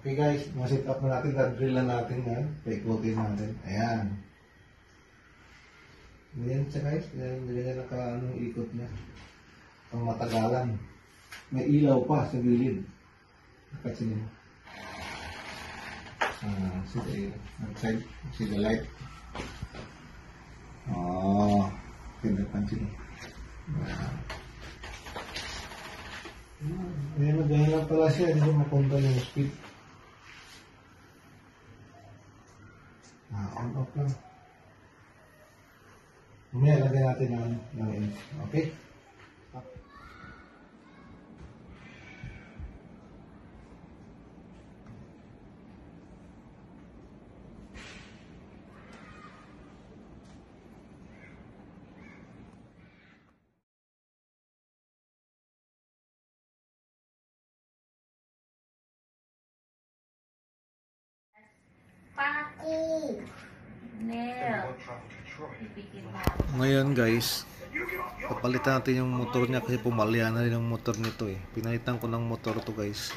Okay guys, masit up na natin, drill na natin na, paikutin natin. Ayan. Ayan siya guys, ganyan anong ikot niya. Ang matagalan. May ilaw pa sa gilid. Kasi niya. See the light. Oh, pinagpansin. Ayan, ganyan lang pala siya, hindi mapunta yung speed. On off lang. Mamaya lagay natin ng inch. Okay? Ngayon guys, papalitan natin yung motor niya kasi pumalya na rin yung motor nito eh. Pinalitan ko ng motor to guys.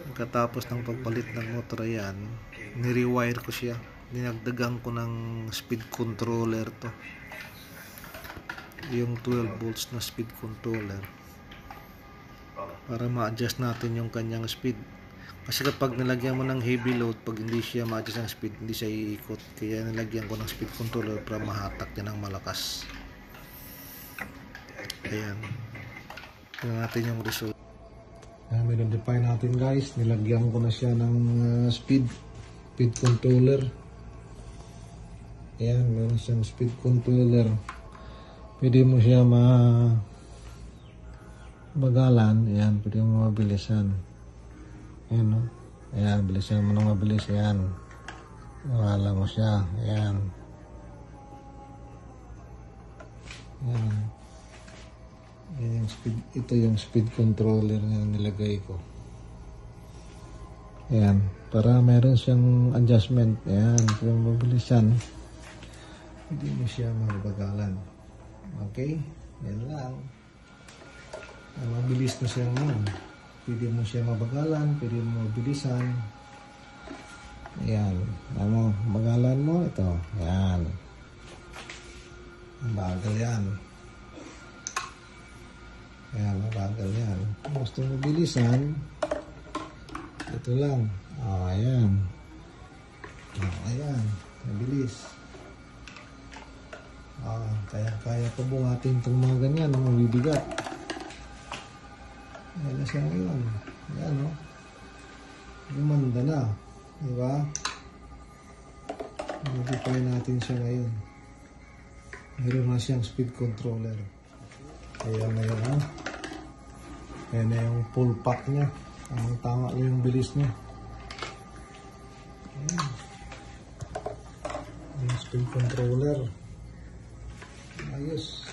Pagkatapos ng pagpalit ng motor yan, ni-rewire ko siya. Dinagdagan ko ng speed controller to. Yung 12 volts na speed controller. Para ma-adjust natin yung kanyang speed. Kasi kapag nilagyan mo ng heavy load, pag hindi siya ma-adjust ang speed, hindi siya iikot. Kaya nilagyan ko ng speed controller para mahatak niya ng malakas. Ayan. Tingnan natin yung result. Ayan, i-modify natin guys. Nilagyan ko na siya ng speed controller. Ayan, meron siyang speed controller. Pwede mo siya bagalan. Ayan, pwede mo mabilisan. Ayan, no? Ayan, bilisan mo nang mabilis. Ayan. Wala mo siya. Ayan. Ayan. Ayan yung speed. Ito yung speed controller na nilagay ko. Ayan. Para meron siyang adjustment. Ayan. Yung mabilisan. Hindi mo siya mabagalan. Okay? Yan lang. Mabilis na siya ngayon. Pwede mo siya mabagalan, pwede mo mabilisan. Ayan. Ano, bagalan mo ito. Ayan. Bagal yan. Ayan, bagal yan. Kung gusto mo bilisan, ito lang. Ayan. Ayan. Mabilis. Kaya pa buhatin itong mga ganyan, ang mabibigat. Ayan na siya ngayon. Ayan, no? Lumanda na. Diba? Modify natin siya ngayon. Meron na siyang speed controller. Ayan na yun, ha? Ayan na yung full pack niya. Tama lang yung bilis niya. Ayan. Yung speed controller. Ayos.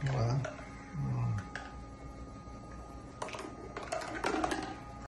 Diba?